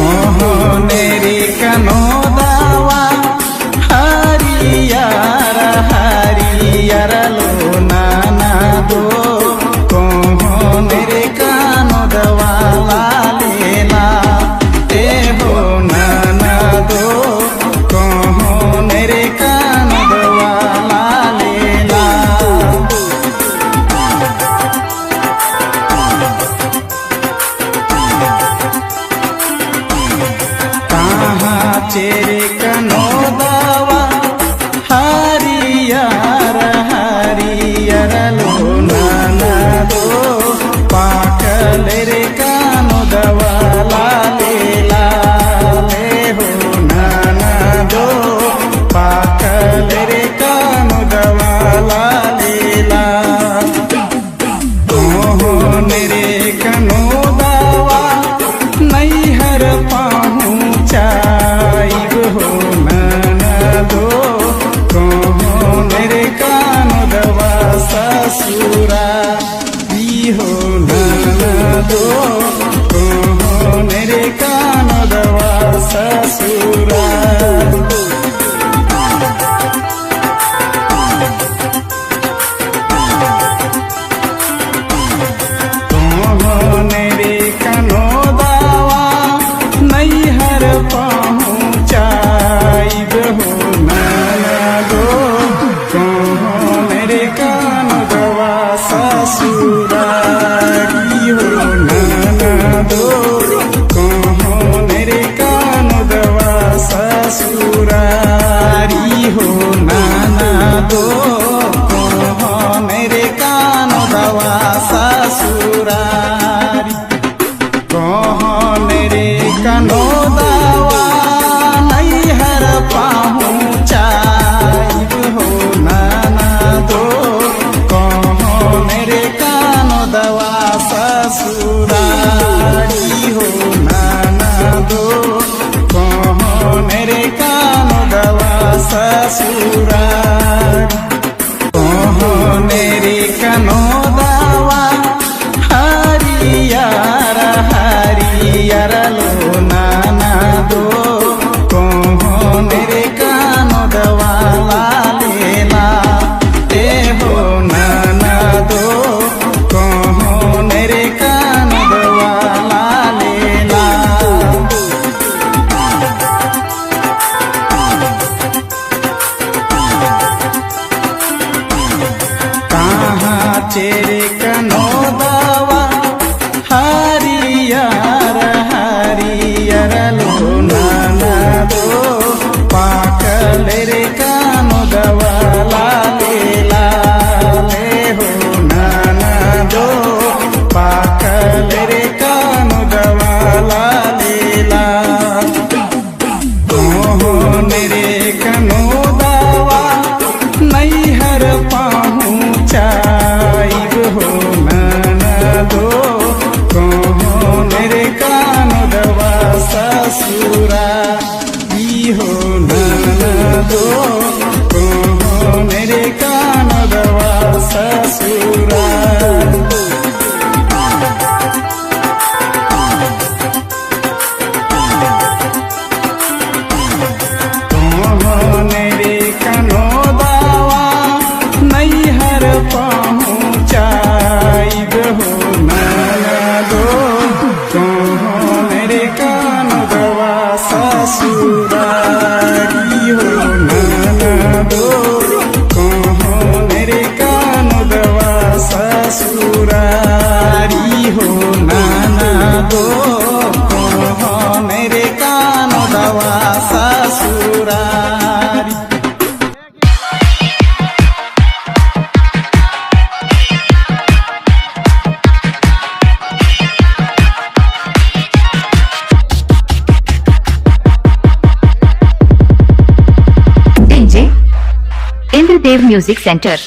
कोहनेरी कनो दावा हरियर हरियर लो नाना दो कोहनेरी कनो दवा लालेला ए हो नाना दो कोहनेरी कनो दवा लालेला चेरे कनो दावा हरियर हरियर लो नाना दो पाकल रे कनो दवा लालेला ले हो नाना दो पाकल रे कनो दवा लालेला कोहनेरी कनो दावा नैहर पहुँचाइब हो नाना दो कोहनेरी कनो दवा ससुरा हो नाना दो कोहनेरी कनो दवा ससुरा कोहनेरी कनो दावा नैहर पहुँचाइब हो नाना दो कोहनेरी कनो दवा ससुरारी हो नाना दो कोहनेरी कनो दवा ससुरारी हो नाना दो कोहनेरी कनो दवा ससुरारी कोहनेरी कनो दावा नैहर पहुँचाइब हो नाना दो कोहनेरी कनो दवा ससुरारी हो नाना दो कोहनेरी कनो दवा ससुरारी कोहनेरी कनो दावा हरियर हरियर लो नाना दो कोहनेरी कनो दवा लालेला ए हो नाना दो कोहनेरी कनो दवा लालेला चेरे कनो दावा हरियर हरियर लो नाना दो पाकल रे कनो दवा लालेला ले हो नाना दो पाकल रे कनो दवा लालेला कोहनेरी कनो दावा नैहर पहुँचाइब हो नाना दो कोहनेरी कनो दवा ससुरारी हो नाना दो कोहनेरी कनो दवा ससुरारी कोहनेरी कनो दावा नैहर पहुँचाइब हो नाना दो कोहनेरी कनो दवा ससुरारी हो नाना दो कोहनेरी कनो दवा ससुरारी हो नाना दो कोहनेरी कनो दवा ससुरारी इंद्रदेव म्यूजिक सेंटर।